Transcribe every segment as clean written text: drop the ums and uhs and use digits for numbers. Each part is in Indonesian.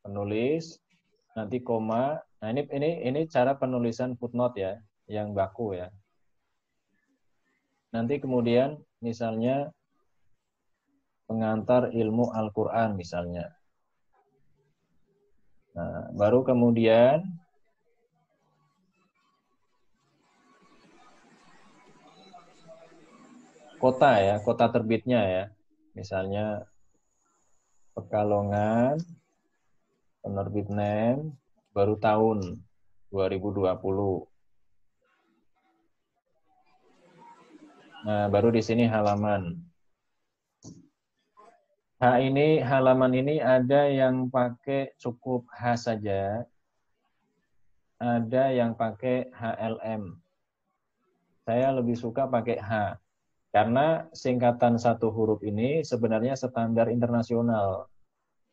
Penulis, nanti koma. Nah, ini cara penulisan footnote ya, yang baku ya. Nanti kemudian misalnya pengantar ilmu Al-Qur'an misalnya. Nah, baru kemudian kota ya, kota terbitnya ya. Misalnya Pekalongan, penerbit NEM, baru tahun 2020. Nah, baru di sini halaman. Halaman ini ada yang pakai cukup H saja, ada yang pakai HLM. Saya lebih suka pakai H. Karena singkatan satu huruf ini sebenarnya standar internasional.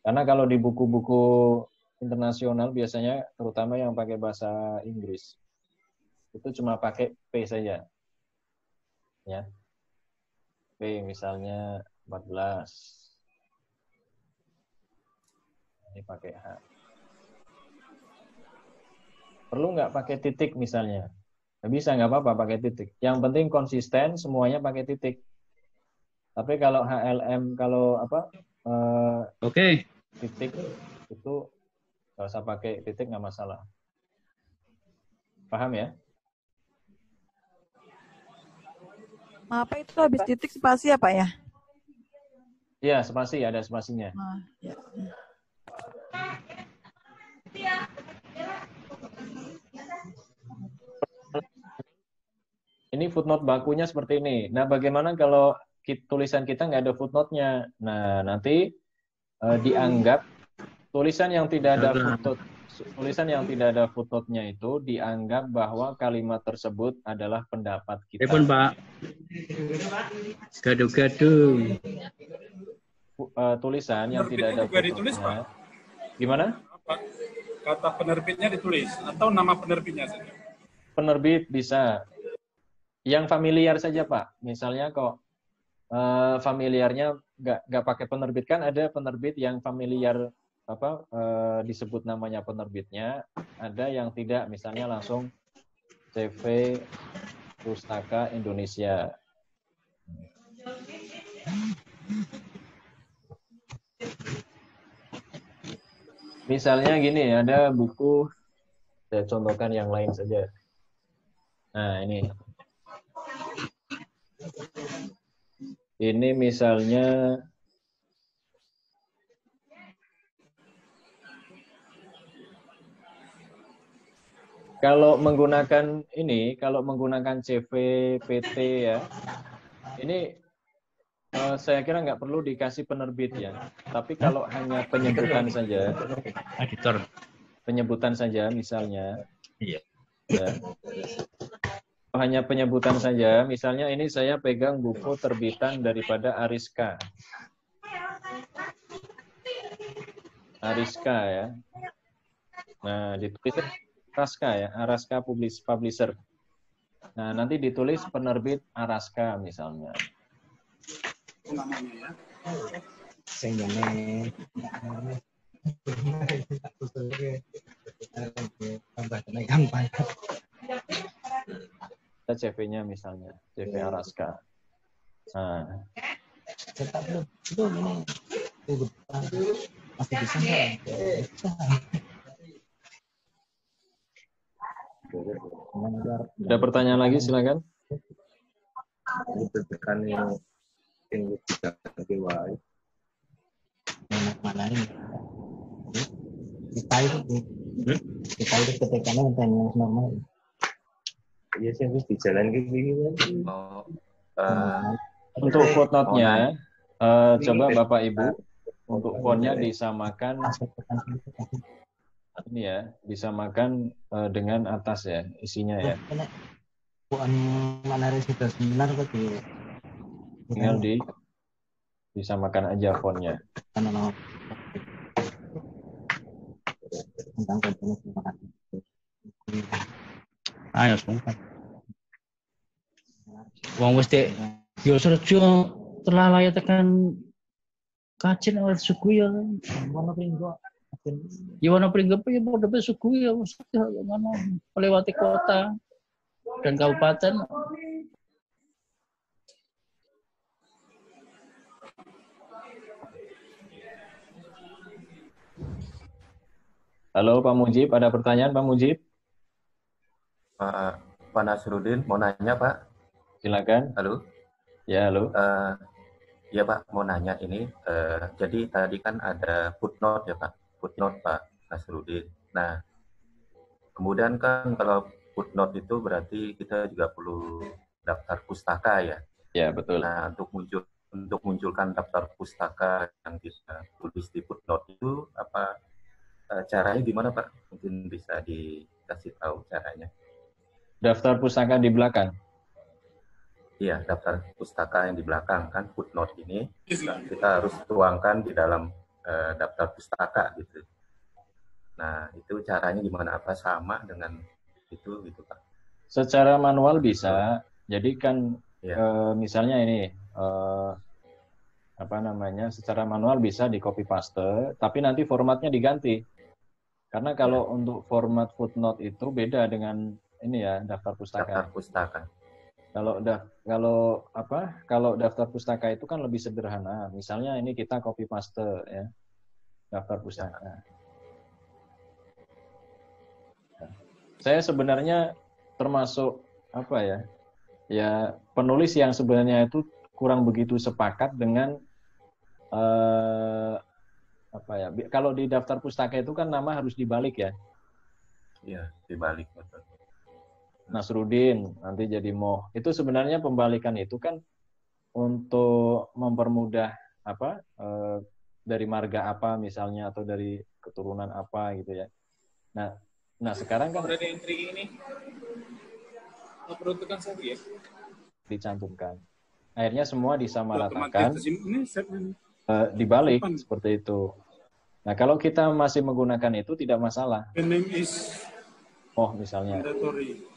Karena kalau di buku-buku internasional biasanya terutama yang pakai bahasa Inggris itu cuma pakai P saja. Ya. P misalnya 14. Ini pakai H. Perlu nggak pakai titik misalnya? Nggak bisa, nggak apa-apa pakai titik. Yang penting konsisten, semuanya pakai titik. Tapi kalau HLM, kalau apa? Titik itu nggak usah pakai titik, nggak masalah. Paham ya? Apa itu habis titik spasi apa ya? Iya, spasi, ada spasinya. Ya. Ini footnote bakunya seperti ini. Nah, bagaimana kalau tulisan kita nggak ada footnote-nya? Nah, nanti dianggap tulisan yang tidak ada footnote-nya itu dianggap bahwa kalimat tersebut adalah pendapat kita. Telepon, Pak. Gaduh-gaduh. Tulisan yang tidak ada footnote-nya. Gimana? Kata penerbitnya ditulis atau nama penerbitnya saja? Penerbit bisa. Yang familiar saja, Pak. Misalnya kok familiarnya nggak pakai penerbit, kan ada penerbit yang familiar disebut namanya penerbitnya, ada yang tidak, misalnya langsung CV Pustaka Indonesia. Misalnya gini, ada buku, saya contohkan yang lain saja. Nah, ini misalnya kalau menggunakan CV, PT ya, ini saya kira nggak perlu dikasih penerbit ya. Tapi kalau hanya penyebutan saja, penyebutan saja misalnya, ya, hanya penyebutan saja, misalnya ini saya pegang buku terbitan daripada Ariska. Ariska ya. Nah, ditulis Araska ya, Araska Publisher. Nah, nanti ditulis penerbit Araska misalnya. Namanya ya. CV-nya misalnya, CV Araska. Nah. Ada pertanyaan lagi, silakan. Kita itu ketekannya yang normal. Iya sih, harus dijalan gini. Untuk footnote-nya, coba Bapak Ibu untuk font-nya disamakan ini ya, disamakan dengan atas ya, isinya ya. Bukan mana sudah seminar kok tinggal disamakan aja font-nya. Ayo sungkan. Wong wis dek yo Surjo telalaya tekan kacin awet suku ya. Ngono pringgo Ya warna Pringgepe ya pada suku ya mana melewati kota dan kabupaten. Halo Pak Mujib, ada pertanyaan Pak Mujib? Pak Nasruddin mau nanya Pak. Silakan. Halo. Ya, halo. Ya Pak, mau nanya ini. Jadi tadi kan ada footnote ya Pak, footnote Pak Nasruddin. Nah, kemudian kan kalau footnote itu berarti kita juga perlu daftar pustaka ya. Ya, betul. Nah, untuk munculkan daftar pustaka yang kita tulis di footnote itu apa caranya gimana Pak? Mungkin bisa dikasih tahu caranya. Daftar pustaka di belakang. Iya, daftar pustaka yang di belakang kan footnote ini kita harus tuangkan di dalam daftar pustaka gitu. Nah, itu caranya gimana? Apa sama dengan itu gitu Pak? Secara manual bisa. Jadi kan misalnya ini secara manual bisa di copy paste, tapi nanti formatnya diganti. Karena kalau untuk format footnote itu beda dengan ini ya, daftar pustaka. Daftar pustaka. Kalau daftar pustaka itu kan lebih sederhana. Misalnya ini kita copy paste ya, daftar pustaka. Saya sebenarnya termasuk ya penulis yang sebenarnya itu kurang begitu sepakat dengan kalau di daftar pustaka itu kan nama harus dibalik ya. Iya, dibalik betul. Nasruddin nanti jadi Moh. Itu sebenarnya pembalikan itu kan untuk mempermudah dari marga apa misalnya atau dari keturunan apa gitu ya. Nah sekarang kan udah di entry ini peruntukan saya dicantumkan. Akhirnya semua disamaratakan, ini dibalik seperti itu. Nah kalau kita masih menggunakan itu tidak masalah. The name is Moh misalnya. mandatory.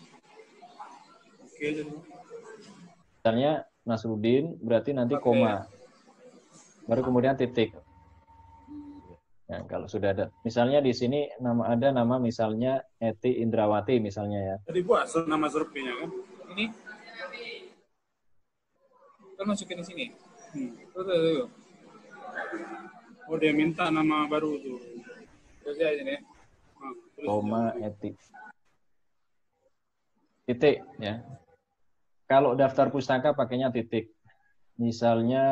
Misalnya Nasruddin berarti nanti koma, baru kemudian titik. Nah, kalau sudah ada, misalnya di sini ada nama misalnya Eti Indrawati misalnya ya. Tadi buat nama surveinya kan? Ini kan masukin di sini. Tuh. Oh dia minta nama baru tuh. Terus aja nih. Koma Eti. Titik ya. Kalau daftar pustaka pakainya titik. Misalnya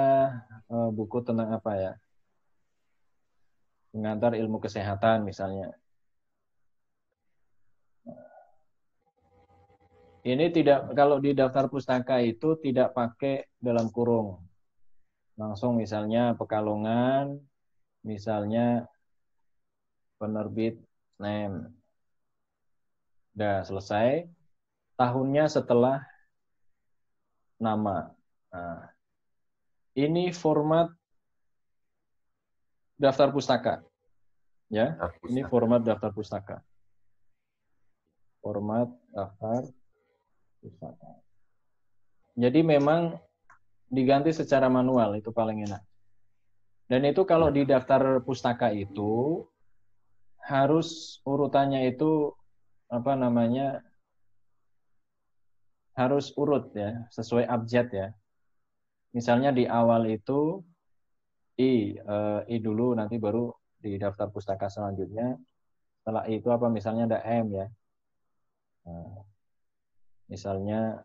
buku tentang apa ya? Pengantar ilmu kesehatan misalnya. Ini tidak, kalau di daftar pustaka itu tidak pakai dalam kurung. Langsung misalnya Pekalongan, misalnya penerbit name. Udah selesai. Tahunnya setelah nama. Nah, ini format daftar pustaka. Ya, ini format daftar pustaka. Format daftar pustaka. Jadi memang diganti secara manual, itu paling enak. Dan itu kalau di daftar pustaka itu harus urutannya itu harus urut ya, sesuai abjad ya. Misalnya di awal itu I dulu, nanti baru di daftar pustaka selanjutnya. Setelah I itu apa? Misalnya ada M ya. Nah, misalnya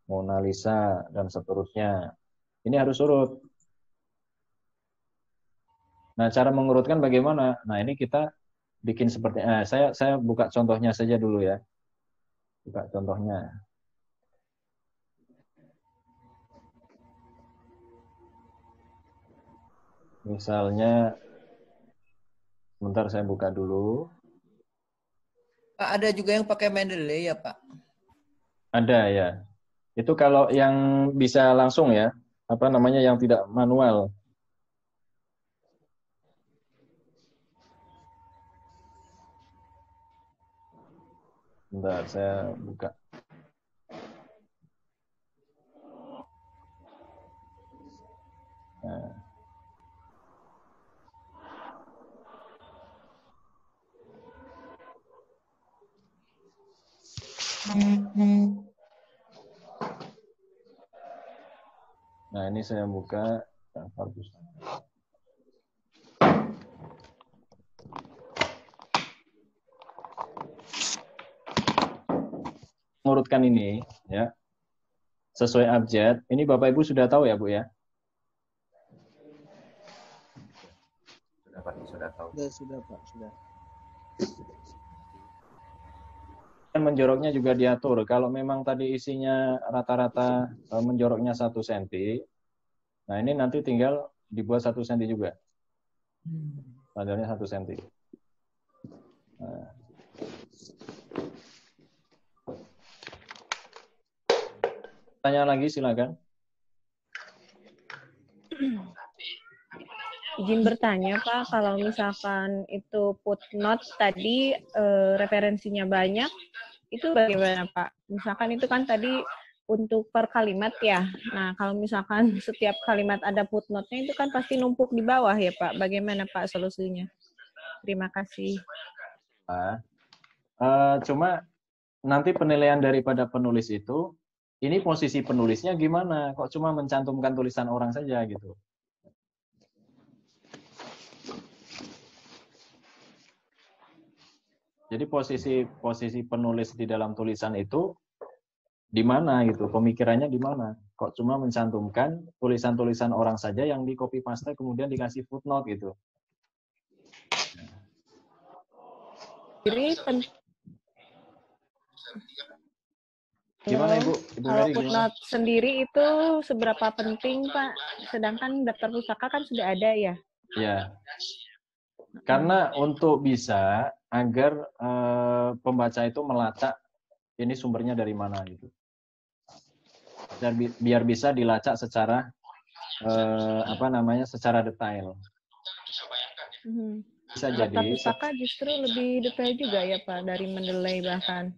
Mona Lisa dan seterusnya. Ini harus urut. Nah, cara mengurutkan bagaimana? Nah, ini kita bikin seperti saya buka contohnya saja dulu ya. Buka contohnya. Misalnya, sebentar saya buka dulu. Pak, ada juga yang pakai Mendeley ya Pak? Ada ya. Itu kalau yang bisa langsung ya, yang tidak manual. Bentar, saya buka. Nah. Nah, ini saya buka daftar pustaka. Mengurutkan ini, ya, sesuai abjad. Ini Bapak Ibu sudah tahu ya, Bu ya? Sudah Pak, sudah tahu. Sudah Pak, sudah. Dan menjoroknya juga diatur. Kalau memang tadi isinya rata-rata menjoroknya 1 cm, nah ini nanti tinggal dibuat 1 cm juga. Standarnya 1 cm. Nah. Tanya lagi silakan. Izin bertanya Pak, kalau misalkan itu footnote tadi referensinya banyak, itu bagaimana Pak? Misalkan itu kan tadi untuk per kalimat ya. Nah, kalau misalkan setiap kalimat ada footnote-nya itu kan pasti numpuk di bawah ya Pak. Bagaimana Pak solusinya? Terima kasih. Cuma nanti penilaian daripada penulis itu, ini posisi penulisnya gimana? Kok cuma mencantumkan tulisan orang saja gitu? Jadi posisi penulis di dalam tulisan itu di mana gitu? Pemikirannya di mana? Kok cuma mencantumkan tulisan-tulisan orang saja yang di copy paste kemudian dikasih footnote gitu? Jadi Gimana Ibu? Kalau footnote sendiri itu seberapa penting Pak? Sedangkan daftar pustaka kan sudah ada ya? Ya. Karena untuk bisa agar pembaca itu melacak ini sumbernya dari mana gitu. Dan biar bisa dilacak secara secara detail. Bisa jadi daftar pustaka justru lebih detail juga ya Pak dari Mendeley bahkan.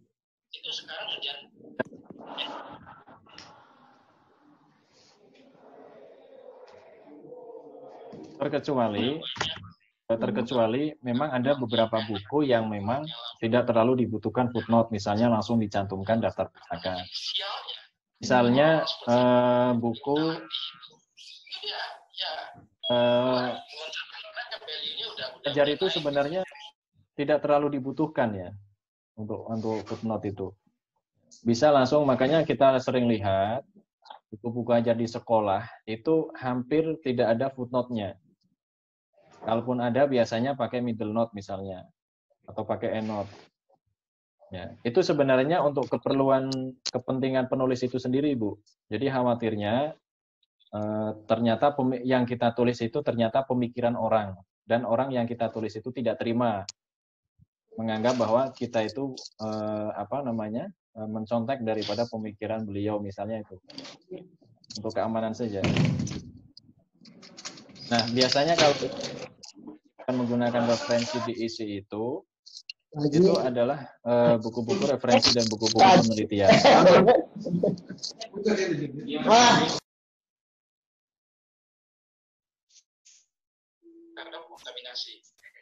Terkecuali memang ada beberapa buku yang memang tidak terlalu dibutuhkan footnote, misalnya langsung dicantumkan daftar pustaka. Misalnya buku ajar itu sebenarnya tidak terlalu dibutuhkan ya untuk footnote itu. Bisa langsung, makanya kita sering lihat buku-buku ajar di sekolah itu hampir tidak ada footnote-nya. Kalaupun ada biasanya pakai middle note misalnya atau pakai endnote. Ya, itu sebenarnya untuk kepentingan penulis itu sendiri, Bu. Jadi khawatirnya ternyata yang kita tulis itu ternyata pemikiran orang, dan orang yang kita tulis itu tidak terima, menganggap bahwa kita itu mencontek daripada pemikiran beliau misalnya itu. Untuk keamanan saja. Nah, biasanya kalau menggunakan referensi diisi itu adalah buku-buku referensi dan buku-buku penelitian.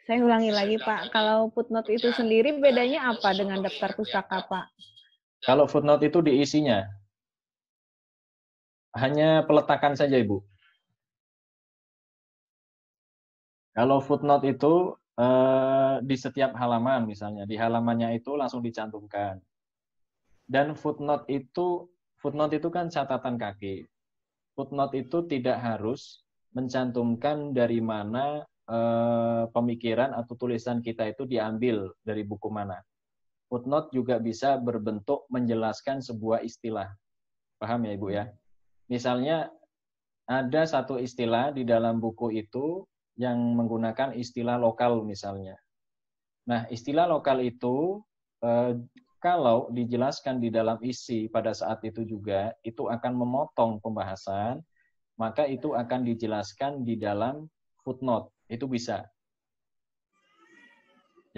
Saya ulangi lagi Pak, kalau footnote itu sendiri bedanya apa dengan daftar pustaka Pak? Kalau footnote itu diisinya, hanya peletakan saja Ibu. Kalau footnote itu di setiap halaman misalnya, di halamannya itu langsung dicantumkan. Dan footnote itu kan catatan kaki. Footnote itu tidak harus mencantumkan dari mana pemikiran atau tulisan kita itu diambil dari buku mana. Footnote juga bisa berbentuk menjelaskan sebuah istilah. Paham ya Ibu ya? Misalnya ada satu istilah di dalam buku itu yang menggunakan istilah lokal misalnya. Nah, istilah lokal itu kalau dijelaskan di dalam isi pada saat itu juga, itu akan memotong pembahasan, maka itu akan dijelaskan di dalam footnote. Itu bisa.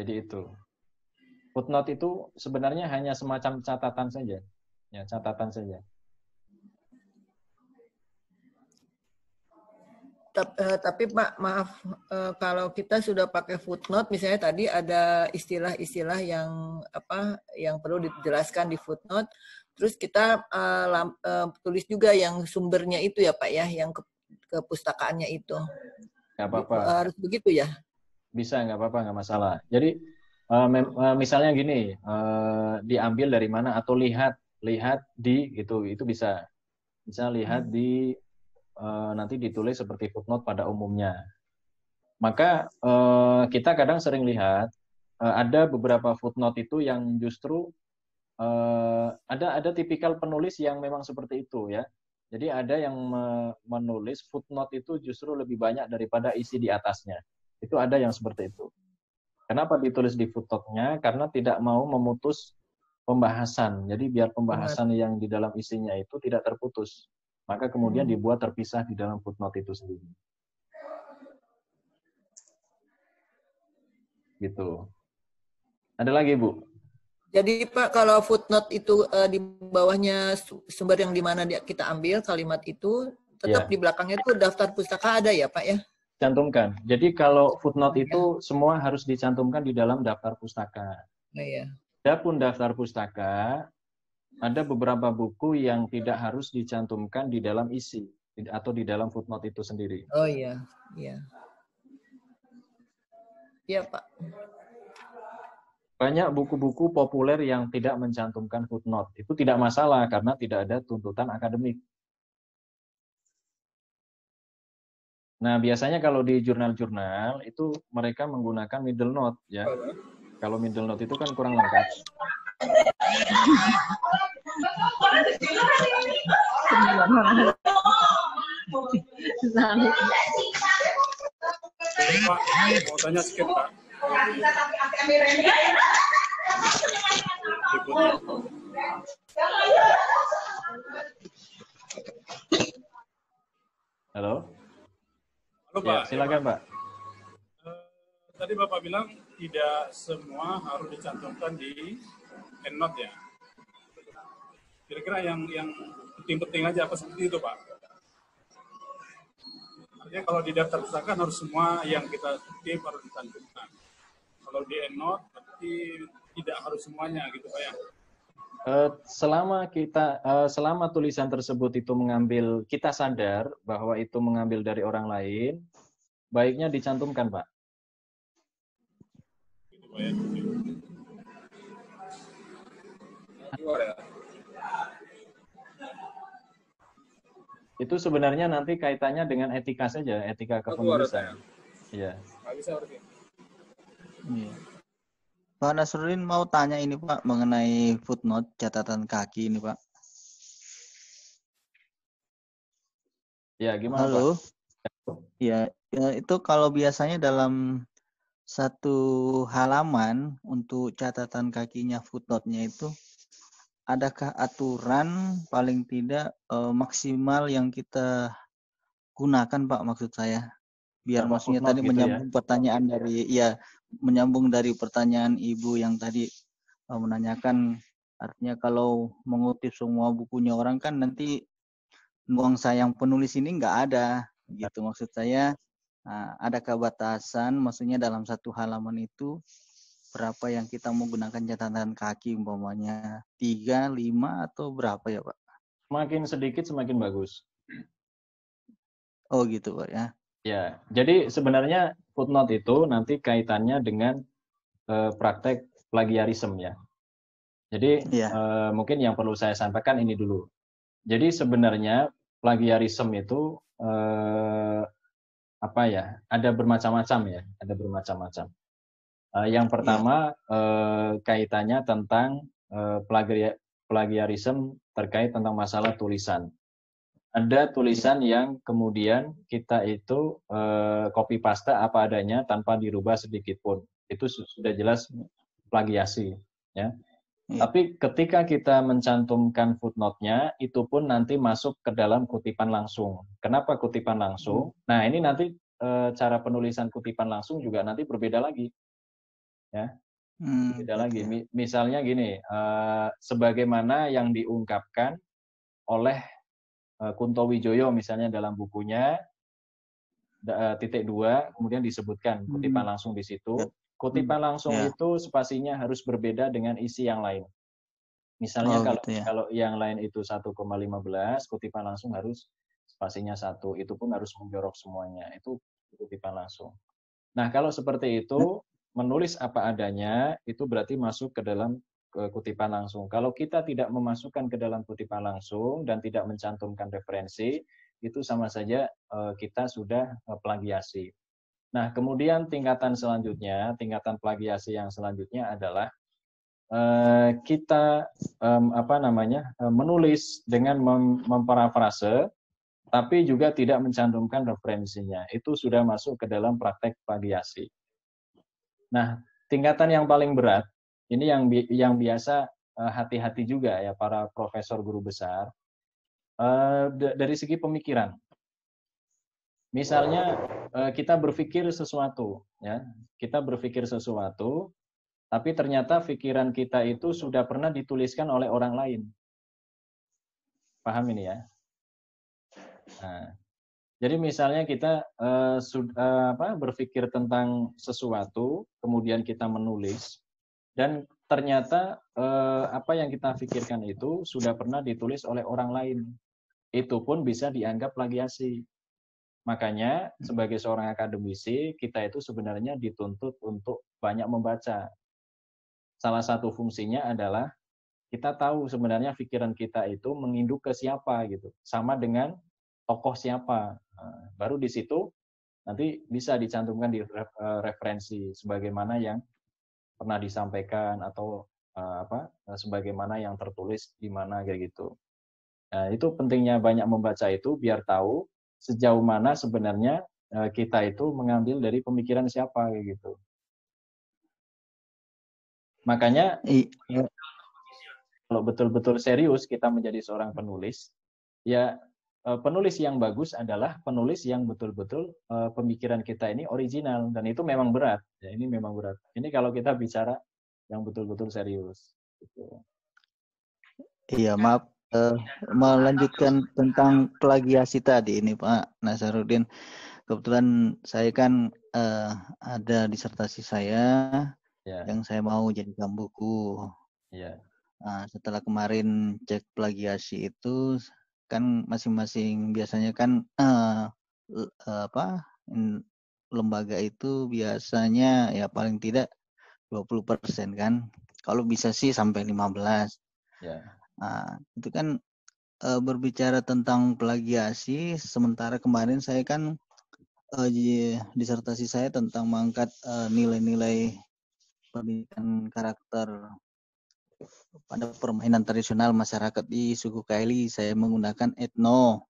Jadi itu. Footnote itu sebenarnya hanya semacam catatan saja. Ya, catatan saja. Tapi Pak, maaf, kalau kita sudah pakai footnote, misalnya tadi ada istilah-istilah yang yang perlu dijelaskan di footnote, terus kita tulis juga yang sumbernya itu ya Pak ya, yang ke pustakaannya itu. Nggak apa-apa. Harus begitu ya? Bisa, nggak apa-apa, nggak masalah. Jadi misalnya gini, diambil dari mana atau lihat di gitu, itu bisa lihat di nanti ditulis seperti footnote pada umumnya. Maka kita kadang sering lihat ada beberapa footnote itu yang justru ada tipikal penulis yang memang seperti itu ya. Jadi ada yang menulis footnote itu justru lebih banyak daripada isi di atasnya. Itu ada yang seperti itu. Kenapa ditulis di footnote-nya? Karena tidak mau memutus pembahasan. Jadi biar pembahasan yang di dalam isinya itu tidak terputus. Maka kemudian dibuat terpisah di dalam footnote itu sendiri. Gitu. Ada lagi, Bu? Jadi Pak, kalau footnote itu di bawahnya sumber yang di mana kita ambil kalimat itu, tetap di belakangnya itu daftar pustaka ada ya Pak ya? Cantumkan. Jadi kalau footnote itu semua harus dicantumkan di dalam daftar pustaka. Iya. Adapun daftar pustaka, ada beberapa buku yang tidak harus dicantumkan di dalam isi atau di dalam footnote itu sendiri. Oh iya, iya. Iya Pak. Banyak buku-buku populer yang tidak mencantumkan footnote. Itu tidak masalah karena tidak ada tuntutan akademik. Nah, biasanya kalau di jurnal-jurnal itu mereka menggunakan middle note ya. Kalau middle note itu kan kurang lengkap. Pak, mau tanya sedikit Pak. Halo? Halo Pak. Ya, silakan Pak. Tadi Bapak bilang tidak semua harus dicantumkan di EndNote ya. Kira-kira yang penting-penting aja apa seperti itu Pak? Artinya kalau di daftar pustaka harus semua yang kita kutip harus dicantumkan. Kalau di EndNote berarti tidak harus semuanya gitu Pak ya. Selama tulisan tersebut itu mengambil, kita sadar bahwa itu mengambil dari orang lain, baiknya dicantumkan Pak. Gitu Pak ya. Itu sebenarnya nanti kaitannya dengan etika saja, etika kepenulisan. Iya. Nggak bisa berarti. Iya. Pak Nasruddin mau tanya ini Pak mengenai footnote catatan kaki ini Pak. Ya, gimana Halo. Pak? Ya, itu kalau biasanya dalam satu halaman untuk catatan kakinya footnote-nya itu, adakah aturan paling tidak maksimal yang kita gunakan Pak maksud saya? Biar maksudnya tadi gitu menyambung pertanyaan dari menyambung dari pertanyaan Ibu yang tadi menanyakan, artinya kalau mengutip semua bukunya orang kan nanti nuansa yang penulis ini nggak ada gitu maksud saya. Adakah batasan maksudnya dalam satu halaman itu berapa yang kita mau gunakan catatan kaki umpamanya 3, 5 atau berapa ya Pak? Semakin sedikit semakin bagus. Oh gitu Pak ya. Ya, jadi sebenarnya footnote itu nanti kaitannya dengan praktek plagiarisme ya. Jadi mungkin yang perlu saya sampaikan ini dulu. Jadi sebenarnya plagiarisme itu ada bermacam-macam ya, ada bermacam-macam. Yang pertama kaitannya tentang plagiarisme terkait tentang masalah tulisan. Ada tulisan yang kemudian kita itu copy paste apa adanya tanpa dirubah sedikit pun. Itu sudah jelas plagiasi ya. Tapi ketika kita mencantumkan footnote-nya, itu pun nanti masuk ke dalam kutipan langsung. Kenapa kutipan langsung? Nah, ini nanti cara penulisan kutipan langsung juga nanti berbeda lagi. Ya. Berbeda lagi. Misalnya gini, sebagaimana yang diungkapkan oleh Kunto Wijoyo misalnya dalam bukunya titik 2, kemudian disebutkan kutipan langsung di situ. Ya. Kutipan langsung Ya. itu spasinya harus berbeda dengan isi yang lain. Misalnya Oh gitu ya. kalau yang lain itu 1,15, kutipan langsung harus spasinya 1. Itu pun harus menjorok semuanya. Itu kutipan langsung. Nah, kalau seperti itu, menulis apa adanya, itu berarti masuk ke dalam kutipan langsung. Kalau kita tidak memasukkan ke dalam kutipan langsung dan tidak mencantumkan referensi, itu sama saja kita sudah plagiasi. Nah, kemudian tingkatan selanjutnya, tingkatan plagiasi yang selanjutnya adalah kita menulis dengan memparafrase, tapi juga tidak mencantumkan referensinya. Itu sudah masuk ke dalam praktek plagiasi. Nah, tingkatan yang paling berat, ini yang biasa hati-hati juga ya para profesor guru besar, dari segi pemikiran. Misalnya kita berpikir sesuatu, ya, kita berpikir sesuatu, tapi ternyata pikiran kita itu sudah pernah dituliskan oleh orang lain. Paham ini ya? Nah, jadi misalnya kita berpikir tentang sesuatu, kemudian kita menulis, dan ternyata apa yang kita pikirkan itu sudah pernah ditulis oleh orang lain. Itu pun bisa dianggap plagiasi. Makanya sebagai seorang akademisi, kita itu sebenarnya dituntut untuk banyak membaca. Salah satu fungsinya adalah kita tahu sebenarnya pikiran kita itu menginduk ke siapa gitu. Sama dengan tokoh siapa. Nah, baru di situ nanti bisa dicantumkan di referensi sebagaimana yang pernah disampaikan atau sebagaimana yang tertulis di mana kayak gitu. Nah, itu pentingnya banyak membaca itu biar tahu sejauh mana sebenarnya kita itu mengambil dari pemikiran siapa kayak gitu. Makanya kalau betul-betul serius kita menjadi seorang penulis, ya penulis yang bagus adalah penulis yang betul-betul pemikiran kita ini original, dan itu memang berat. Ya, ini memang berat. Ini kalau kita bicara yang betul-betul serius. Gitu. Iya, maaf. Melanjutkan tentang plagiasi tadi ini Pak Nasaruddin. Kebetulan saya kan ada disertasi saya yang saya mau jadikan buku. Nah, setelah kemarin cek plagiasi itu kan masing-masing biasanya kan lembaga itu biasanya ya paling tidak 20% kan. Kalau bisa sih sampai 15%. Nah, itu kan berbicara tentang plagiasi, sementara kemarin saya kan disertasi saya tentang mengangkat nilai-nilai pendidikan karakter pada permainan tradisional masyarakat di suku Kaili. Saya menggunakan etno.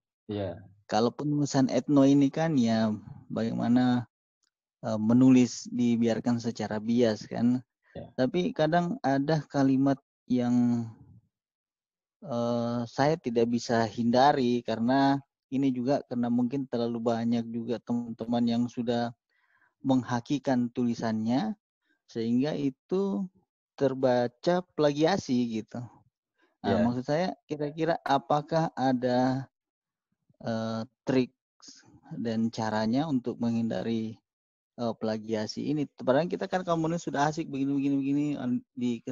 Kalau penulisan etno ini kan ya bagaimana menulis dibiarkan secara bias kan. Tapi kadang ada kalimat yang saya tidak bisa hindari karena ini juga karena mungkin terlalu banyak juga teman-teman yang sudah menghakikan tulisannya sehingga itu terbaca plagiasi gitu. Nah, maksud saya kira-kira apakah ada trik dan caranya untuk menghindari plagiasi ini? Padahal kita kan komunis sudah asik begini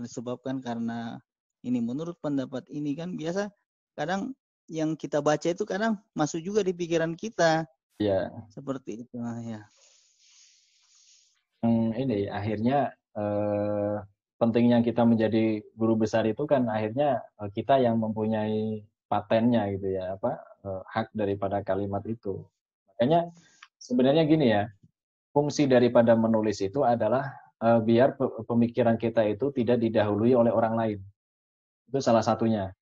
disebabkan karena ini menurut pendapat ini kan biasa kadang yang kita baca itu kadang masuk juga di pikiran kita. Seperti itu ya. Ini akhirnya pentingnya kita menjadi guru besar itu kan akhirnya kita yang mempunyai patennya gitu ya, hak daripada kalimat itu. Makanya sebenarnya gini ya, fungsi daripada menulis itu adalah biar pemikiran kita itu tidak didahului oleh orang lain. Itu salah satunya.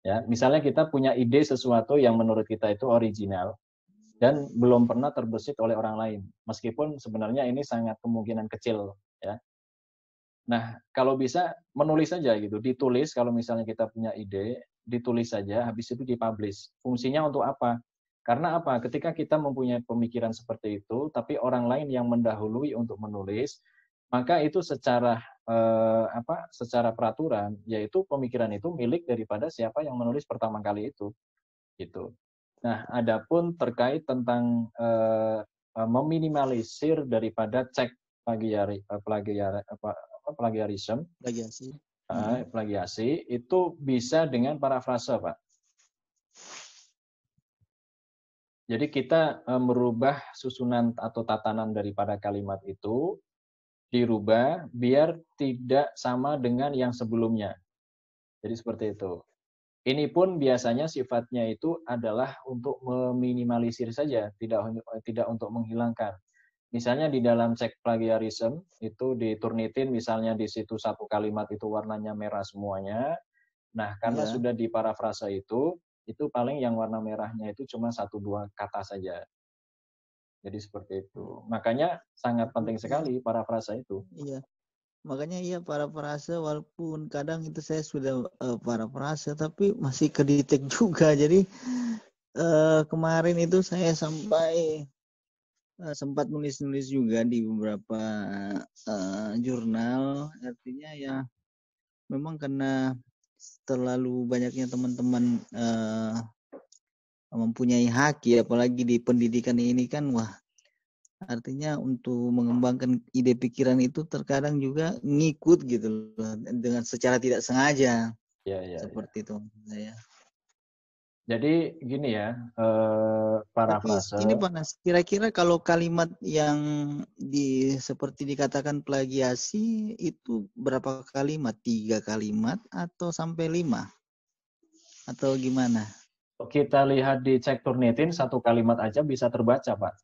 Ya, misalnya kita punya ide sesuatu yang menurut kita itu original dan belum pernah terbesit oleh orang lain, meskipun sebenarnya ini sangat kemungkinan kecil. Ya. Nah, kalau bisa menulis saja gitu, ditulis kalau misalnya kita punya ide, ditulis saja, habis itu dipublish. Fungsinya untuk apa? Karena apa? Ketika kita mempunyai pemikiran seperti itu, tapi orang lain yang mendahului untuk menulis, maka itu secara secara peraturan, yaitu pemikiran itu milik daripada siapa yang menulis pertama kali itu, gitu. Nah, adapun terkait tentang meminimalisir daripada cek plagiarisme, Plagiasi. plagiasi itu bisa dengan parafrase, Pak. Jadi kita merubah susunan atau tatanan daripada kalimat itu, dirubah biar tidak sama dengan yang sebelumnya. Jadi seperti itu. Ini pun biasanya sifatnya itu adalah untuk meminimalisir saja, tidak untuk menghilangkan. Misalnya di dalam cek plagiarisme itu di Turnitin, misalnya di situ satu kalimat itu warnanya merah semuanya. Nah, karena sudah di parafrase itu paling yang warna merahnya itu cuma 1-2 kata saja. Jadi seperti itu. Makanya sangat penting sekali parafrase itu. Iya. Makanya iya parafrase, walaupun kadang itu saya sudah parafrase tapi masih kedetek juga. Jadi kemarin itu saya sampai sempat nulis-nulis juga di beberapa jurnal. Artinya ya memang karena terlalu banyaknya teman-teman mempunyai hak ya, apalagi di pendidikan ini kan, wah, artinya untuk mengembangkan ide pikiran itu terkadang juga ngikut gitu loh, dengan secara tidak sengaja. Seperti itu saya. Jadi gini ya, parafrase. Tapi ini Pak Nas, kira-kira kalau kalimat yang seperti dikatakan plagiasi itu berapa kalimat? 3 kalimat atau sampai 5? Atau gimana? Kita lihat di cek Turnitin, 1 kalimat aja bisa terbaca, Pak.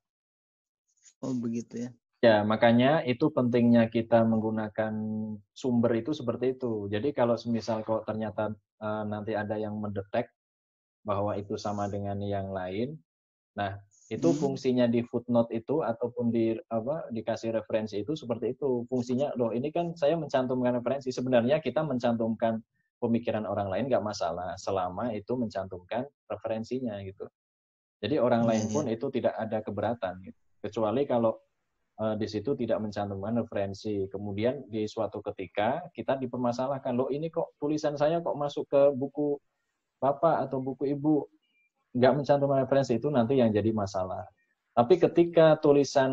Oh begitu ya. Ya, makanya itu pentingnya kita menggunakan sumber itu seperti itu. Jadi kalau semisal kok ternyata nanti ada yang mendetek bahwa itu sama dengan yang lain, nah itu fungsinya di footnote itu ataupun dikasih referensi itu seperti itu. Fungsinya, loh ini kan saya mencantumkan referensi. Sebenarnya kita mencantumkan pemikiran orang lain nggak masalah, selama itu mencantumkan referensinya gitu. Jadi orang lain pun itu tidak ada keberatan gitu. Kecuali kalau di situ tidak mencantumkan referensi. Kemudian di suatu ketika kita dipermasalahkan, loh ini kok tulisan saya kok masuk ke buku Bapak atau buku Ibu, nggak mencantumkan referensi, itu nanti yang jadi masalah. Tapi ketika tulisan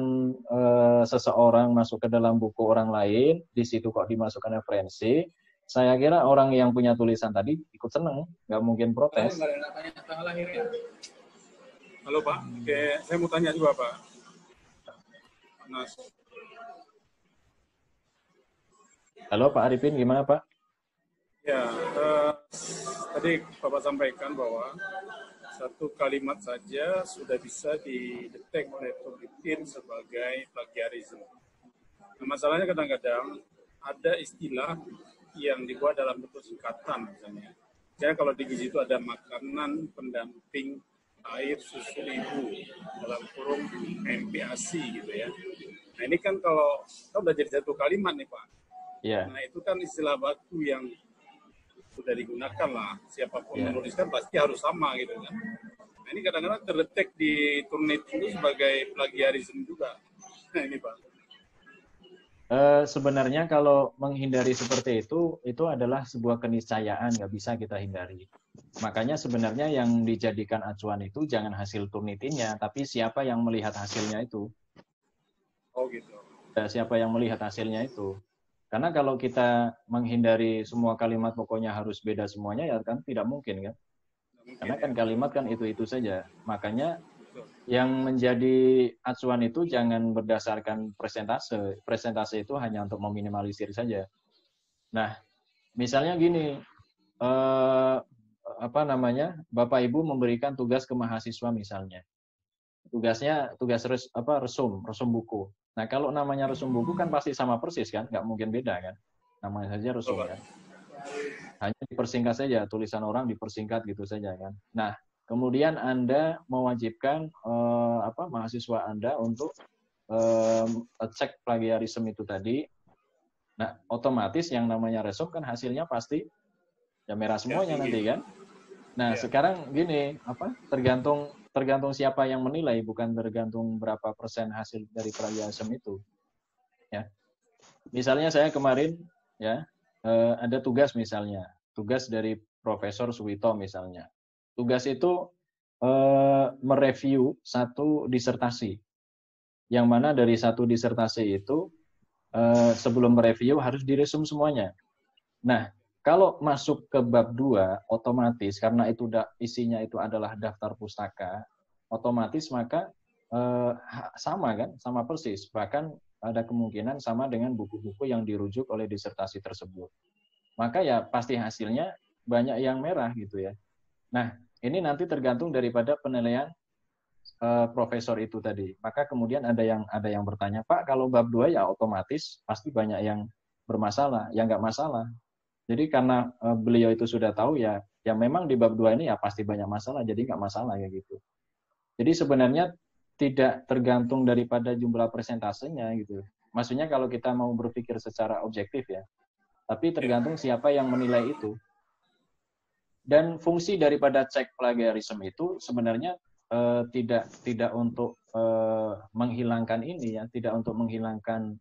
seseorang masuk ke dalam buku orang lain, di situ kok dimasukkan referensi, saya kira orang yang punya tulisan tadi ikut seneng, nggak mungkin protes. Halo Pak, saya mau tanya juga Pak. Nas. Halo Pak Arifin, gimana Pak? Ya, tadi Bapak sampaikan bahwa 1 kalimat saja sudah bisa didetek oleh Turnitin sebagai plagiarisme. Nah, masalahnya kadang-kadang ada istilah yang dibuat dalam bentuk singkatan misalnya. Jadi kalau di gizi itu ada makanan pendamping air susu ibu dalam kurung MPASI gitu ya. Nah ini kan kalau udah jadi 1 kalimat nih Pak. Iya. Nah itu kan istilah baku yang sudah digunakan lah, siapapun menuliskan pasti harus sama gitu kan. Nah ini kadang-kadang terdetek di Turnitin itu sebagai plagiarisme juga. Nah ini Pak. Sebenarnya kalau menghindari seperti itu adalah sebuah keniscayaan, nggak bisa kita hindari. Makanya sebenarnya yang dijadikan acuan itu jangan hasil Turnitinnya, tapi siapa yang melihat hasilnya itu. Oh gitu. Siapa yang melihat hasilnya itu. Karena kalau kita menghindari semua kalimat pokoknya harus beda semuanya, ya kan tidak mungkin kan. Karena kan kalimat kan itu-itu saja. Makanya yang menjadi acuan itu jangan berdasarkan persentase. Persentase itu hanya untuk meminimalisir saja. Nah, misalnya gini, Bapak Ibu memberikan tugas ke mahasiswa misalnya. Tugas resum buku. Nah, kalau namanya resum buku kan pasti sama persis kan, nggak mungkin beda kan. Namanya saja resum kan. Hanya dipersingkat saja, tulisan orang dipersingkat gitu saja kan. Nah, kemudian Anda mewajibkan mahasiswa Anda untuk cek plagiarisme itu tadi. Nah, otomatis yang namanya resum kan hasilnya pasti ya merah semuanya nanti kan. Nah, sekarang gini, tergantung siapa yang menilai, bukan tergantung berapa persen hasil dari plagiarisme itu. Ya. Misalnya saya kemarin ya ada tugas misalnya, tugas dari Profesor Suwito misalnya. Tugas itu mereview 1 disertasi. yang mana dari satu disertasi itu sebelum mereview harus diresum semuanya. Nah, kalau masuk ke bab 2, otomatis karena itu isinya itu adalah daftar pustaka, otomatis maka sama kan, sama persis. Bahkan ada kemungkinan sama dengan buku-buku yang dirujuk oleh disertasi tersebut. Maka ya pasti hasilnya banyak yang merah gitu ya. Nah, ini nanti tergantung daripada penilaian profesor itu tadi. Maka kemudian ada yang bertanya, Pak, kalau bab 2 ya otomatis pasti banyak yang bermasalah, ya nggak masalah. Jadi karena beliau itu sudah tahu ya memang di bab 2 ini ya pasti banyak masalah, jadi nggak masalah ya gitu. Jadi sebenarnya tidak tergantung daripada jumlah persentasenya gitu. Maksudnya kalau kita mau berpikir secara objektif ya, tapi tergantung siapa yang menilai itu. Dan fungsi daripada cek plagiarisme itu sebenarnya tidak untuk menghilangkan ini ya, tidak untuk menghilangkan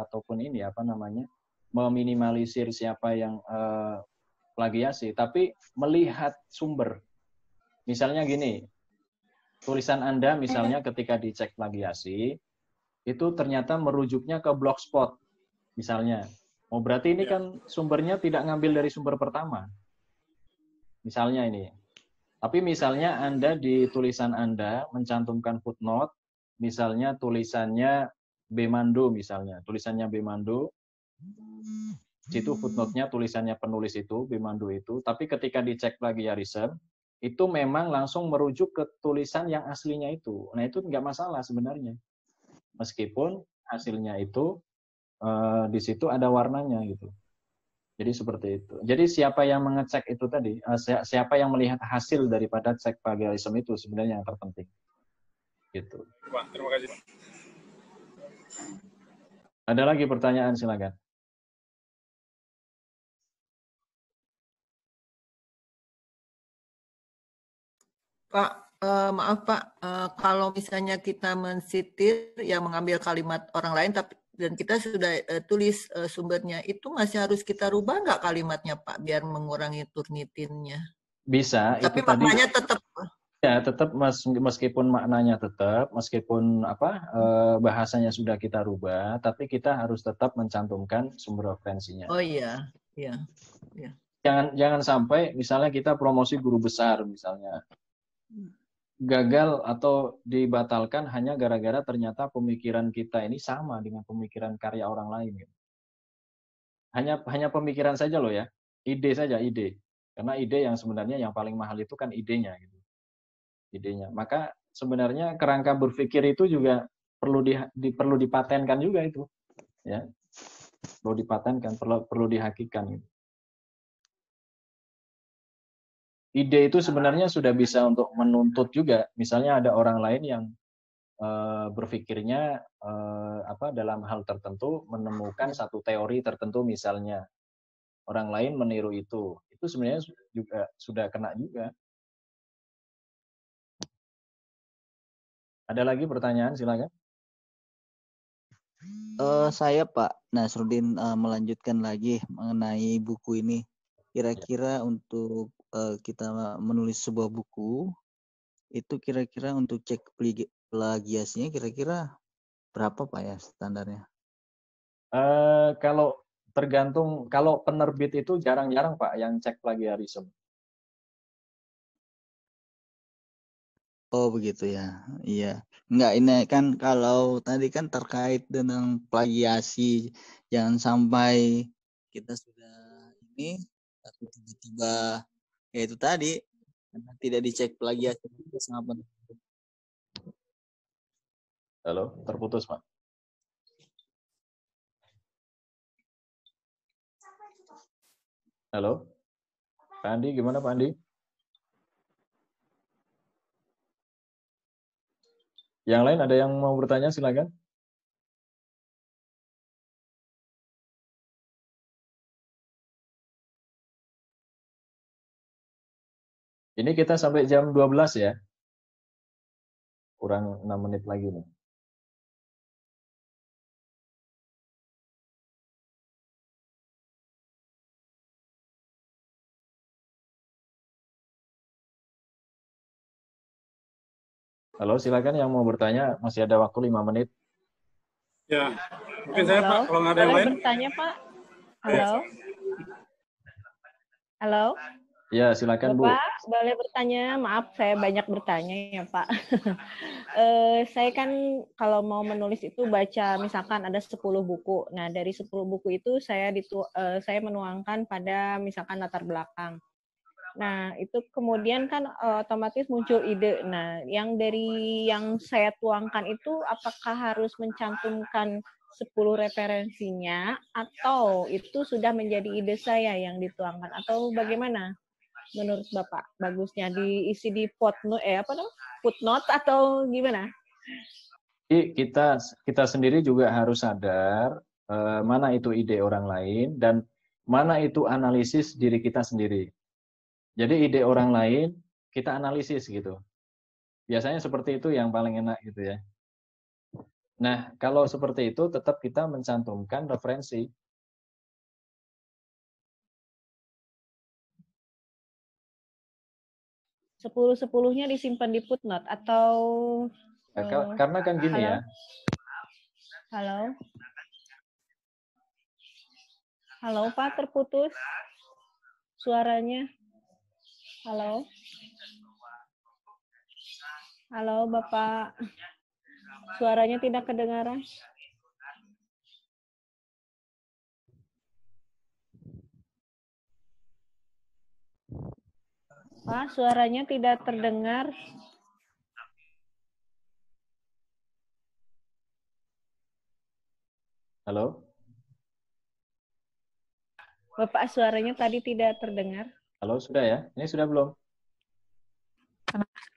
ataupun ini apa namanya, meminimalisir siapa yang plagiasi, tapi melihat sumber. Misalnya gini, tulisan Anda misalnya ketika dicek plagiasi itu ternyata merujuknya ke blogspot misalnya. Oh berarti ini kan sumbernya tidak ngambil dari sumber pertama. Misalnya ini. Tapi misalnya Anda di tulisan Anda mencantumkan footnote, misalnya tulisannya Bemando misalnya, tulisannya Bemando, situ footnote-nya tulisannya penulis itu, Bemando itu, tapi ketika dicek plagiarisme, itu memang langsung merujuk ke tulisan yang aslinya itu. Nah itu nggak masalah sebenarnya. Meskipun hasilnya itu di situ ada warnanya gitu. Jadi seperti itu. Jadi siapa yang mengecek itu tadi, siapa yang melihat hasil daripada cek plagiarisme itu sebenarnya yang terpenting. Gitu. Pak, terima kasih. Ada lagi pertanyaan silakan. Pak, maaf Pak, kalau misalnya kita mensitir yang mengambil kalimat orang lain tapi dan kita sudah tulis sumbernya, itu masih harus kita rubah nggak kalimatnya Pak biar mengurangi turnitinnya? Bisa. Tapi itu tadi maknanya tetap. ya tetap meskipun maknanya tetap, meskipun bahasanya sudah kita rubah, tapi kita harus tetap mencantumkan sumber referensinya. Oh iya, iya. Jangan sampai misalnya kita promosi guru besar misalnya gagal atau dibatalkan hanya gara-gara ternyata pemikiran kita ini sama dengan pemikiran karya orang lain. Hanya pemikiran saja loh ya, ide saja, ide. Karena ide yang sebenarnya yang paling mahal itu kan idenya gitu. Idenya. Maka sebenarnya kerangka berpikir itu juga perlu dipatenkan juga itu. Ya. Perlu dipatenkan, perlu dihakikan gitu. Ide itu sebenarnya sudah bisa untuk menuntut juga. Misalnya ada orang lain yang berpikirnya dalam hal tertentu menemukan satu teori tertentu misalnya orang lain meniru itu sebenarnya juga sudah kena juga. Ada lagi pertanyaan silakan. Saya Pak Nasruddin melanjutkan lagi mengenai buku ini. Kira-kira untuk kita menulis sebuah buku itu kira-kira untuk cek plagiasinya kira-kira berapa Pak ya standarnya? Kalau tergantung, kalau penerbit itu jarang-jarang Pak yang cek plagiarisme. Oh begitu ya, iya. Enggak, ini kan kalau tadi kan terkait dengan plagiasi, jangan sampai kita sudah ini tapi tiba-tiba ya itu tadi karena tidak dicek plagiasi itu sangat penting. Halo, terputus Pak. Halo, Pak Andi, gimana Pak Andi? Yang lain ada yang mau bertanya silakan. Ini kita sampai jam 12 ya. Kurang 6 menit lagi nih. Halo, silakan yang mau bertanya, masih ada waktu 5 menit. Ya, mungkin saya Pak, Halo, kalau nggak ada yang boleh lain. bertanya Pak? Ya. Halo, halo, Ya, silakan Bu. Bapak boleh bertanya? Maaf, saya banyak bertanya ya Pak. Saya kan kalau mau menulis itu baca misalkan ada 10 buku. Nah, dari 10 buku itu saya menuangkan pada misalkan latar belakang. Nah, itu kemudian kan otomatis muncul ide. Nah, yang saya tuangkan itu apakah harus mencantumkan 10 referensinya atau itu sudah menjadi ide saya yang dituangkan atau bagaimana menurut Bapak? Bagusnya diisi di footnote atau gimana? Jadi kita sendiri juga harus sadar mana itu ide orang lain dan mana itu analisis diri kita sendiri. Jadi ide orang lain kita analisis gitu. Biasanya seperti itu yang paling enak gitu ya. Nah, kalau seperti itu tetap kita mencantumkan referensi. 10-10-nya disimpan di footnote atau Karena kan gini halo? ya. Halo? Halo Pak, terputus suaranya. Halo? Halo Bapak, suaranya tidak kedengaran. Pak, suaranya tidak terdengar. Halo? Bapak, suaranya tadi tidak terdengar. Halo, sudah ya? Ini sudah belum?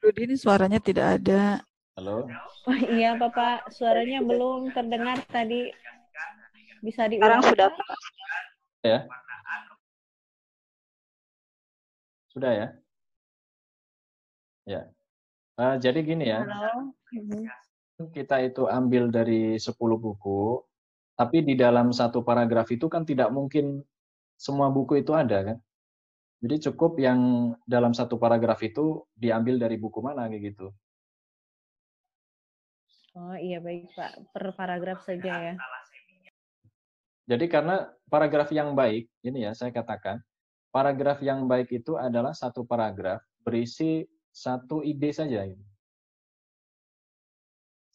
Rudi ini suaranya tidak ada. Halo? Oh iya Bapak, suaranya belum terdengar tadi. Bisa Sekarang diulang sudah, Pak? Ya? Sudah ya? Ya. Jadi gini ya. Halo? Kita itu ambil dari 10 buku, tapi di dalam satu paragraf itu kan tidak mungkin semua buku itu ada kan. Jadi cukup yang dalam satu paragraf itu diambil dari buku mana kayak gitu. Oh iya baik Pak, per paragraf saja ya. Jadi karena paragraf yang baik, ini ya saya katakan, paragraf yang baik itu adalah satu paragraf berisi satu ide saja.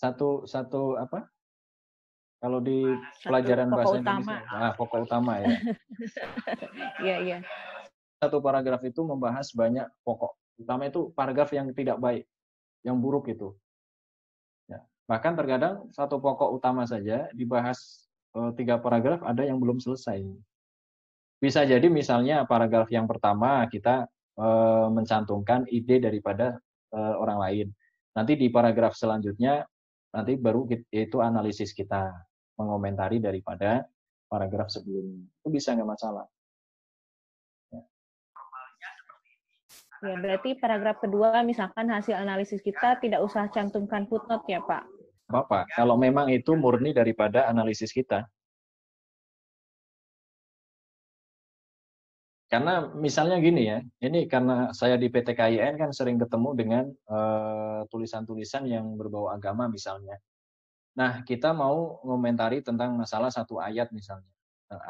Satu apa? Kalau di pelajaran bahasa Indonesia, pokok utama ya. Iya, iya. Satu paragraf itu membahas banyak pokok. Utama itu paragraf yang tidak baik, yang buruk itu. Ya. Bahkan terkadang satu pokok utama saja dibahas 3 paragraf, ada yang belum selesai. Bisa jadi misalnya paragraf yang pertama kita mencantumkan ide daripada orang lain. Nanti di paragraf selanjutnya nanti baru itu analisis kita mengomentari daripada paragraf sebelumnya. Itu bisa nggak masalah. Ya, berarti paragraf kedua misalkan hasil analisis kita tidak usah cantumkan footnote ya, Pak? Apa? Kalau memang itu murni daripada analisis kita. Karena misalnya gini ya, ini karena saya di PT KIN kan sering ketemu dengan tulisan-tulisan yang berbau agama misalnya. Nah, kita mau ngomentari tentang masalah satu ayat misalnya. Nah,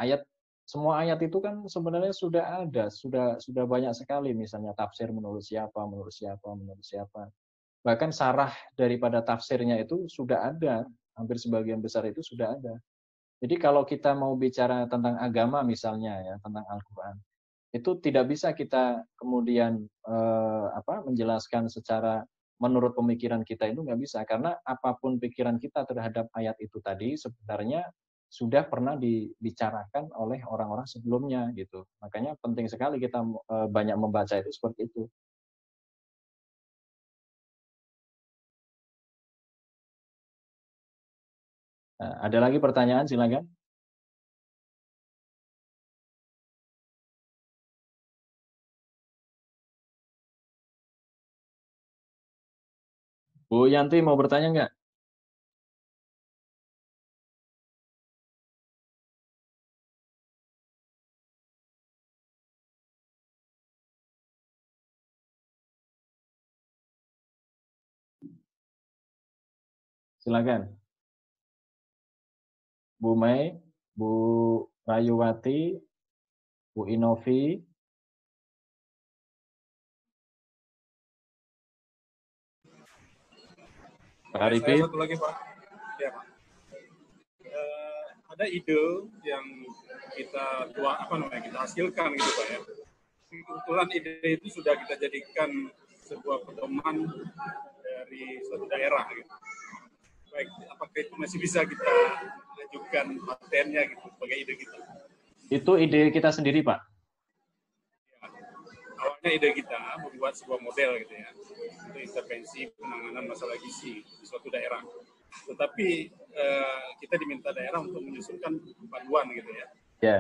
semua ayat itu kan sebenarnya sudah ada, sudah banyak sekali misalnya tafsir menurut siapa, menurut siapa, menurut siapa. Bahkan sarah daripada tafsirnya itu sudah ada, hampir sebagian besar itu sudah ada. Jadi kalau kita mau bicara tentang agama misalnya ya, tentang Al-Qur'an, itu tidak bisa kita kemudian menjelaskan secara menurut pemikiran kita itu nggak bisa, karena apapun pikiran kita terhadap ayat itu tadi sebenarnya sudah pernah dibicarakan oleh orang-orang sebelumnya gitu. Makanya penting sekali kita banyak membaca itu seperti itu. Nah, ada lagi pertanyaan, silakan. Bu Yanti mau bertanya nggak? Silakan. Bu Mei, Bu Rayuwati, Bu Inovi. Pak Saya Arifin. satu lagi Pak. Ya Pak. Ada ide yang kita kita hasilkan gitu Pak ya. Kebetulan ide itu sudah kita jadikan sebuah pedoman dari suatu daerah gitu. Baik, apakah itu masih bisa kita ajukan patennya gitu sebagai ide kita? Itu ide kita sendiri, Pak. Ya, awalnya ide kita membuat sebuah model gitu ya untuk intervensi penanganan masalah gizi di suatu daerah. Tetapi kita diminta daerah untuk menyusunkan panduan gitu ya. Ya.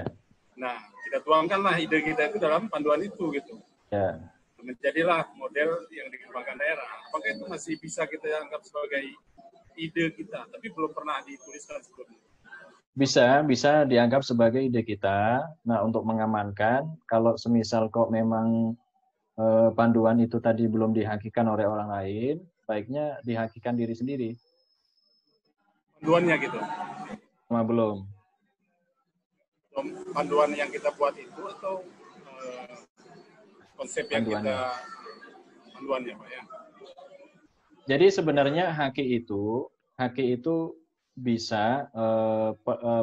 Nah, kita tuangkanlah ide kita itu dalam panduan itu gitu. Ya. Menjadilah model yang dikembangkan daerah. Apakah itu masih bisa kita anggap sebagai ide kita, tapi belum pernah dituliskan sebelumnya? Bisa dianggap sebagai ide kita. Nah, untuk mengamankan, kalau semisal kok memang panduan itu tadi belum dihakikan oleh orang lain, baiknya dihakikan diri sendiri. Panduannya gitu? Belum. Panduan yang kita buat itu atau konsep yang panduannya Pak ya? Jadi sebenarnya haki itu bisa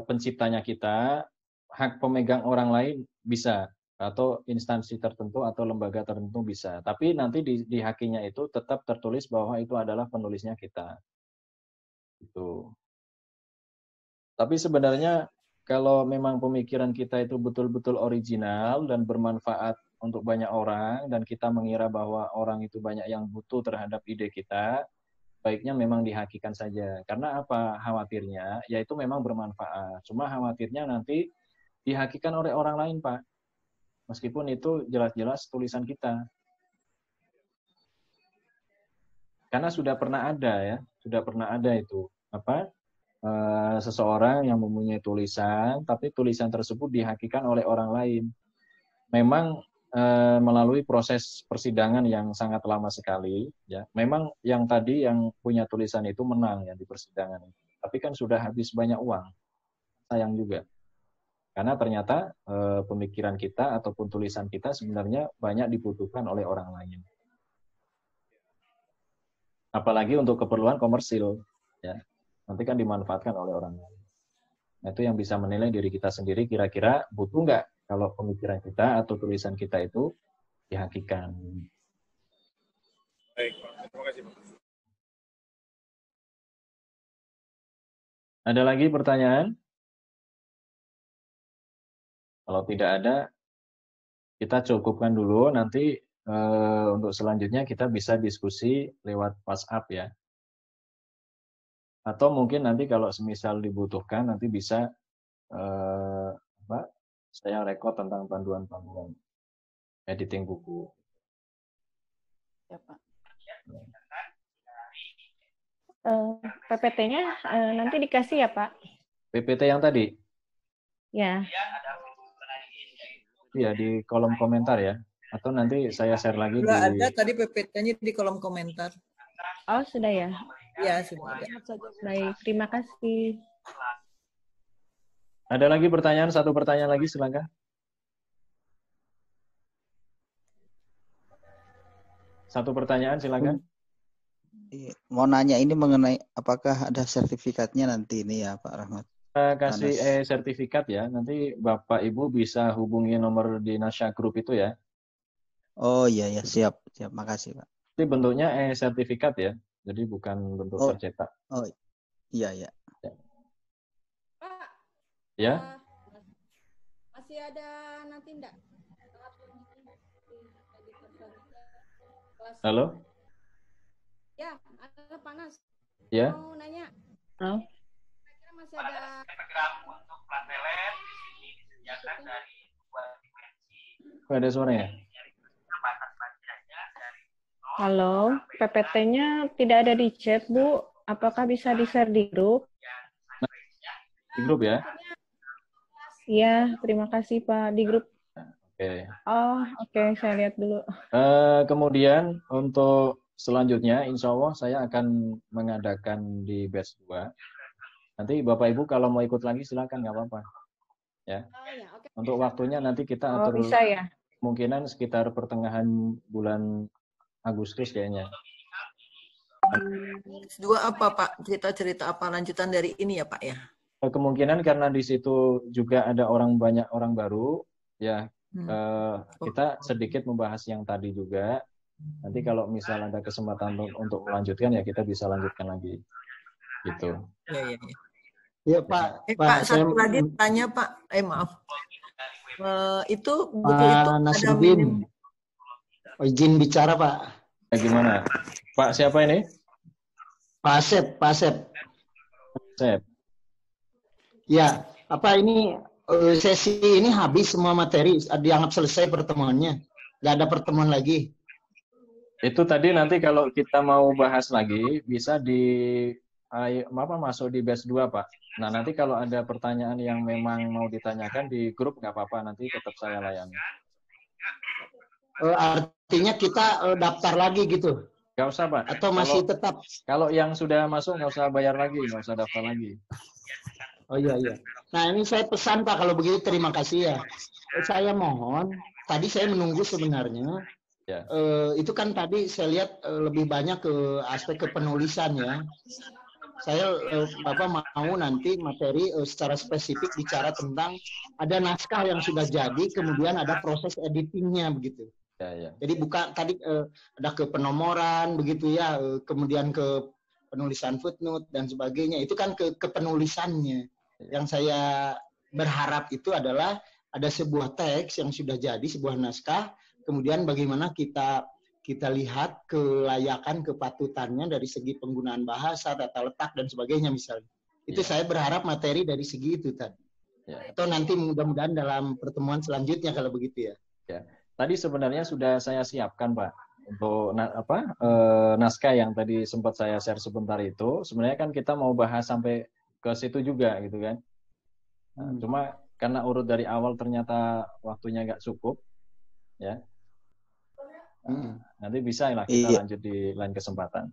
penciptanya kita, hak pemegang orang lain bisa, atau instansi tertentu atau lembaga tertentu bisa. Tapi nanti di hakinya itu tetap tertulis bahwa itu adalah penulisnya kita. Itu. Tapi sebenarnya kalau memang pemikiran kita itu betul-betul original dan bermanfaat untuk banyak orang, dan kita mengira bahwa orang itu banyak yang butuh terhadap ide kita, baiknya memang dihakikan saja. Karena apa khawatirnya? Yaitu memang bermanfaat. Cuma khawatirnya nanti dihakikan oleh orang lain, Pak. Meskipun itu jelas-jelas tulisan kita. Karena sudah pernah ada itu seseorang yang mempunyai tulisan, tapi tulisan tersebut dihakikan oleh orang lain. Memang melalui proses persidangan yang sangat lama sekali, ya. Memang yang tadi yang punya tulisan itu menang ya di persidangan. Tapi kan sudah habis banyak uang, sayang juga. Karena ternyata pemikiran kita ataupun tulisan kita sebenarnya banyak dibutuhkan oleh orang lain. Apalagi untuk keperluan komersil, ya. Nanti kan dimanfaatkan oleh orang lain. Nah, itu yang bisa menilai diri kita sendiri, kira-kira butuh nggak kalau pemikiran kita atau tulisan kita itu dihakikan. Baik, Pak. Terima kasih, Pak. Ada lagi pertanyaan? Kalau tidak ada, kita cukupkan dulu. Nanti untuk selanjutnya kita bisa diskusi lewat WhatsApp ya. Atau mungkin nanti kalau semisal dibutuhkan, nanti bisa saya rekod tentang panduan-panduan editing buku. Ya, Pak. PPT-nya nanti dikasih ya, Pak? PPT yang tadi? Ya. Iya, di kolom komentar ya. Atau nanti saya share lagi sudah ada tadi PPT-nya di kolom komentar. Oh, sudah ya? Iya, sudah ada. Baik, terima kasih. Ada lagi pertanyaan? Satu pertanyaan lagi, silakan. Satu pertanyaan, silakan. Mau nanya ini mengenai apakah ada sertifikatnya nanti ini ya, Pak Rahmat? Kasih sertifikat ya. Nanti Bapak Ibu bisa hubungi nomor di Nasya Group itu ya. Oh iya ya, siap. Makasih, Pak. Ini bentuknya sertifikat ya. Jadi bukan bentuk tercetak. Oh iya ya. Pak. Ya. Masih ada nanti enggak? Halo? Ya, ada panas. Ya. Mau nanya. Halo. Kira-kira masih ada untuk plat pelet disediakan dari dua dimensi. Kok ada suaranya? Halo, PPT-nya tidak ada di chat, Bu. Apakah bisa di-share di grup? Di grup ya? Iya, terima kasih, Pak. Di grup. Oke. Oh, oke. Saya lihat dulu. Kemudian untuk selanjutnya insya Allah saya akan mengadakan di batch 2. Nanti Bapak Ibu kalau mau ikut lagi silakan, nggak apa-apa. Ya. Oh ya, oke. Untuk waktunya nanti kita Oh, atur bisa ya? kemungkinan sekitar pertengahan bulan Agustus kayaknya. Dua apa Pak? Cerita-cerita apa lanjutan dari ini ya Pak ya? Kemungkinan karena di situ juga ada banyak orang baru, ya kita sedikit membahas yang tadi juga. Nanti kalau misal ada kesempatan untuk melanjutkan ya kita bisa lanjutkan lagi. Gitu. Iya, iya, iya. Ya Pak, Pak, satu lagi tanya Pak. Maaf. Itu buku itu ada Nasruddin. Izin bicara Pak. Ya, gimana? Pak siapa ini? Pak Asep, Pak Asep. Asep. Ya, apa ini sesi ini habis semua materi, dianggap selesai pertemuannya. Nggak ada pertemuan lagi. Itu tadi nanti kalau kita mau bahas lagi bisa masuk di batch 2, Pak. Nah, nanti kalau ada pertanyaan yang memang mau ditanyakan di grup nggak apa-apa, nanti tetap saya layani. Artinya kita daftar lagi gitu? Nggak usah, Pak. Atau masih tetap? Kalau yang sudah masuk nggak usah bayar lagi, nggak usah daftar lagi. Oh iya, iya. Nah, ini saya pesan Pak, kalau begitu terima kasih ya. Saya mohon, tadi saya menunggu sebenarnya. Ya. Itu kan tadi saya lihat lebih banyak ke aspek kepenulisan ya. Saya Bapak mau nanti materi secara spesifik bicara tentang ada naskah yang sudah jadi, kemudian ada proses editingnya begitu. Ya, ya. Jadi bukan tadi ada ke penomoran begitu ya, kemudian ke penulisan footnote dan sebagainya. Itu kan ke penulisannya. Yang saya berharap itu adalah ada sebuah teks yang sudah jadi, sebuah naskah, kemudian bagaimana kita lihat kelayakan, kepatutannya dari segi penggunaan bahasa, tata letak, dan sebagainya misalnya. Itu saya berharap materi dari segi itu tadi. Ya. Atau nanti mudah-mudahan dalam pertemuan selanjutnya kalau begitu ya. Ya. Tadi sebenarnya sudah saya siapkan, Pak. Untuk naskah yang tadi sempat saya share sebentar itu, sebenarnya kan kita mau bahas sampai ke situ juga gitu kan. Nah, cuma karena urut dari awal ternyata waktunya nggak cukup, ya. Nanti bisa lah kita lanjut di lain kesempatan.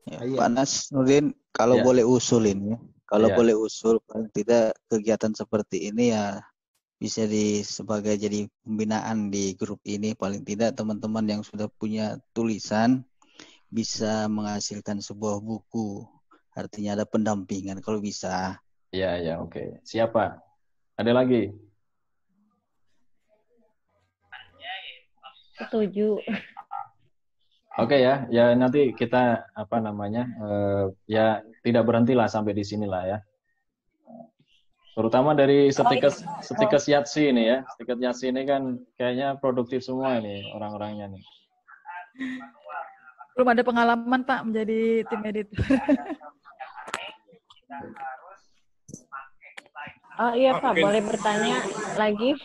Ya, Pak Nasruddin, kalau boleh usulin ya, kalau boleh usul, paling tidak kegiatan seperti ini ya bisa sebagai jadi pembinaan di grup ini. Paling tidak teman-teman yang sudah punya tulisan bisa menghasilkan sebuah buku. Artinya ada pendampingan kalau bisa. Iya, ya, oke. Siapa? Ada lagi? Setuju. Oke ya, ya nanti kita ya tidak berhentilah sampai di sinilah ya. Terutama dari Stikes Yatsi ini ya, Stikes Yatsi ini kan kayaknya produktif semua ini orang-orangnya nih. Belum ada pengalaman Pak menjadi tim editor. Oh iya Pak, boleh bertanya lagi?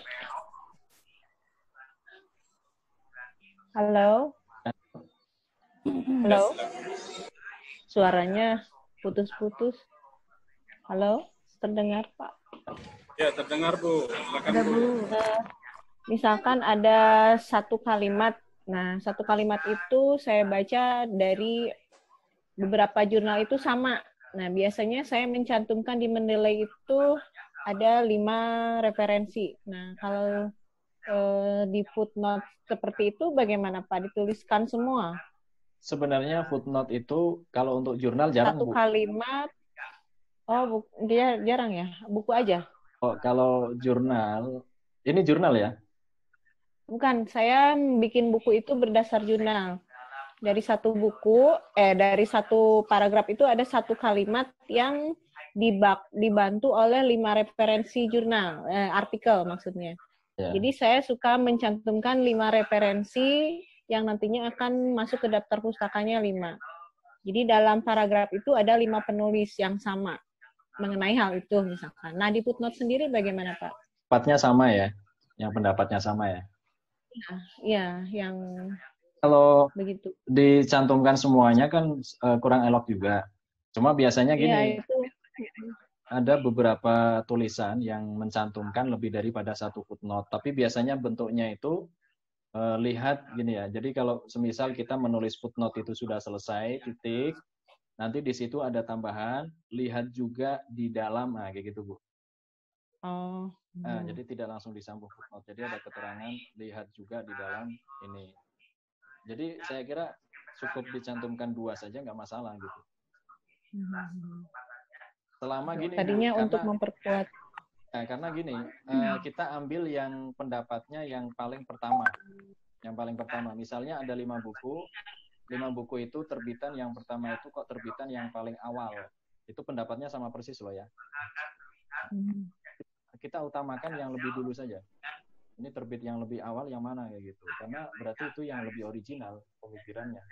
Halo? Halo? Suaranya putus-putus. Halo? Terdengar, Pak? Ya, terdengar, Bu. Silakan, Bu. Misalkan ada satu kalimat. Nah, satu kalimat itu saya baca dari beberapa jurnal itu sama. Nah, biasanya saya mencantumkan di Mendeley itu ada 5 referensi. Nah, kalau di footnote seperti itu bagaimana Pak? Dituliskan semua? Sebenarnya footnote itu kalau untuk jurnal jarang, satu Bu. Kalimat. Oh, dia jarang ya? Buku aja? Oh, kalau jurnal, ini jurnal ya? Bukan, saya bikin buku itu berdasar jurnal. Dari satu buku, dari satu paragraf itu ada satu kalimat yang dibantu oleh 5 referensi jurnal, artikel maksudnya. Ya. Jadi saya suka mencantumkan 5 referensi yang nantinya akan masuk ke daftar pustakanya 5. Jadi dalam paragraf itu ada 5 penulis yang sama mengenai hal itu misalkan. Nah di footnote sendiri bagaimana Pak? Pendapatnya sama ya? Yang pendapatnya sama ya? Iya, yang kalau begitu. Dicantumkan semuanya kan kurang elok juga. Cuma biasanya gini. Ya, itu. Ada beberapa tulisan yang mencantumkan lebih daripada satu footnote, tapi biasanya bentuknya itu lihat gini ya. Jadi kalau semisal kita menulis footnote itu sudah selesai, titik, nanti di situ ada tambahan, lihat juga di dalam, nah kayak gitu Bu. Oh. Nah, jadi tidak langsung disambung footnote. Jadi ada keterangan, lihat juga di dalam ini. Jadi saya kira cukup dicantumkan 2 saja nggak masalah gitu. Selama gini. Tadinya karena, untuk memperkuat. Nah, karena gini, kita ambil yang pendapatnya yang paling pertama. Yang paling pertama, misalnya ada 5 buku. 5 buku itu terbitan yang pertama itu kok terbitan yang paling awal. Itu pendapatnya sama persis loh ya. Kita utamakan yang lebih dulu saja. Ini terbit yang lebih awal yang mana kayak gitu. Karena berarti itu yang lebih original pemikirannya.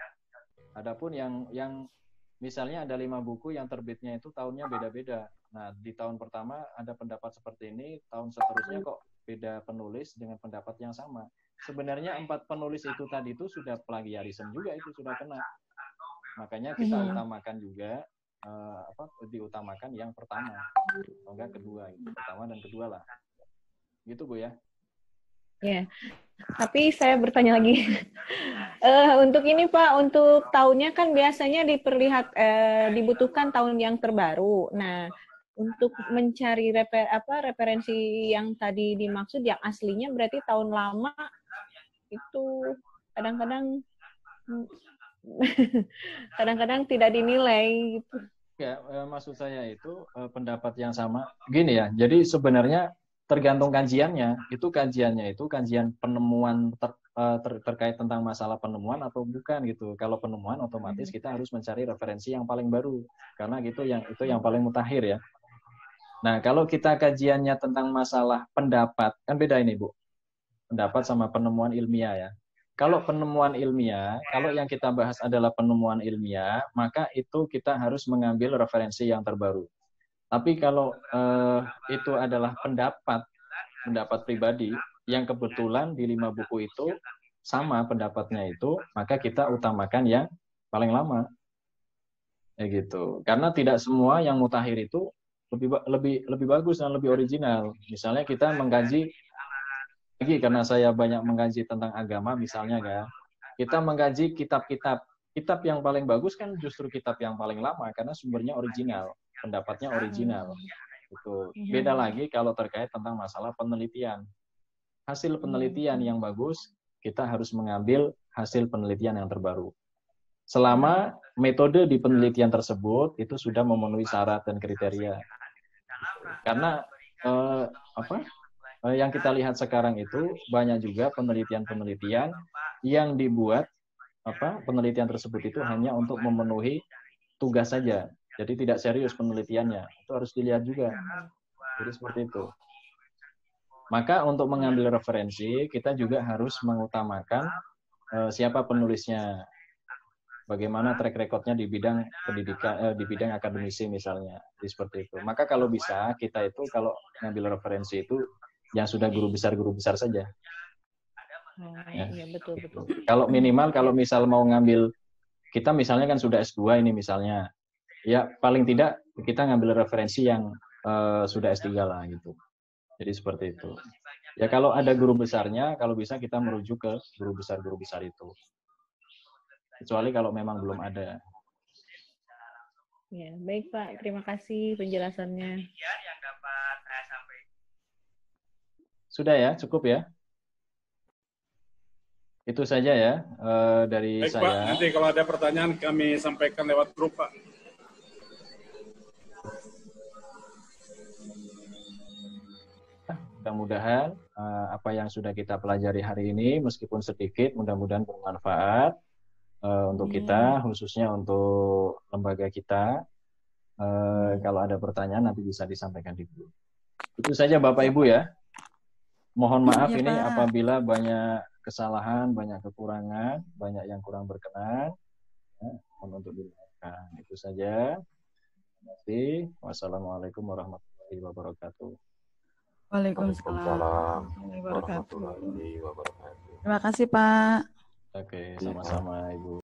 Adapun yang misalnya ada 5 buku yang terbitnya itu tahunnya beda-beda. Nah, di tahun pertama ada pendapat seperti ini, tahun seterusnya kok beda penulis dengan pendapat yang sama. Sebenarnya 4 penulis itu tadi itu sudah plagiarisme juga, itu sudah kena. Makanya kita utamakan juga diutamakan yang pertama, atau enggak kedua, itu pertama dan kedua lah. Gitu Bu ya. Ya, tapi saya bertanya lagi. Untuk ini Pak, untuk tahunnya kan biasanya dibutuhkan tahun yang terbaru. Nah, untuk mencari referensi yang tadi dimaksud yang aslinya berarti tahun lama itu kadang-kadang tidak dinilai gitu. Ya, maksud saya itu pendapat yang sama. Gini ya, jadi sebenarnya tergantung kajiannya. Itu kajian penemuan terkait tentang masalah penemuan atau bukan gitu. Kalau penemuan otomatis kita harus mencari referensi yang paling baru karena itu yang paling mutakhir ya. Nah, kalau kita kajiannya tentang masalah pendapat, kan beda ini Bu. Pendapat sama penemuan ilmiah ya. Kalau penemuan ilmiah, kalau yang kita bahas adalah penemuan ilmiah, maka itu kita harus mengambil referensi yang terbaru. Tapi kalau itu adalah pendapat pribadi yang kebetulan di 5 buku itu sama pendapatnya itu, maka kita utamakan yang paling lama. Ya gitu. Karena tidak semua yang mutakhir itu lebih bagus dan lebih original. Misalnya kita mengkaji lagi karena saya banyak mengkaji tentang agama misalnya kan, kita mengkaji kitab yang paling bagus kan justru kitab yang paling lama karena sumbernya original, pendapatnya original. Itu beda lagi kalau terkait tentang masalah penelitian. Hasil penelitian yang bagus, kita harus mengambil hasil penelitian yang terbaru. Selama metode di penelitian tersebut itu sudah memenuhi syarat dan kriteria. Karena yang kita lihat sekarang itu banyak juga penelitian-penelitian yang dibuat penelitian tersebut itu hanya untuk memenuhi tugas saja. Jadi tidak serius penelitiannya. Itu harus dilihat juga. Jadi seperti itu. Maka untuk mengambil referensi kita juga harus mengutamakan siapa penulisnya. Bagaimana track recordnya di bidang pendidikan, di bidang akademisi misalnya. Jadi seperti itu. Maka kalau bisa kita itu kalau mengambil referensi itu yang sudah guru besar saja. Ya, betul. Kalau minimal kalau misal mau ngambil, kita misalnya kan sudah S2 ini misalnya, ya paling tidak kita ngambil referensi yang sudah S3 lah gitu. Jadi seperti itu. Ya kalau ada guru besarnya, kalau bisa kita merujuk ke guru besar itu. Kecuali kalau memang belum ada. Ya, baik Pak. Terima kasih penjelasannya. Sudah ya, cukup ya. Itu saja ya dari baik, saya. Pak, nanti kalau ada pertanyaan kami sampaikan lewat grup, Pak. Mudah-mudahan apa yang sudah kita pelajari hari ini, meskipun sedikit, mudah-mudahan bermanfaat untuk kita, khususnya untuk lembaga kita. Kalau ada pertanyaan nanti bisa disampaikan di grup. Itu saja Bapak Ibu ya. Mohon maaf ya, ini Pak. apabila banyak kesalahan, banyak kekurangan, banyak yang kurang berkenan. Mohon untuk dimaafkan. Itu saja. Terima kasih. Wassalamualaikum warahmatullahi wabarakatuh. Waalaikumsalam warahmatullahi wabarakatuh. Terima kasih Pak. Oke, sama-sama Ibu.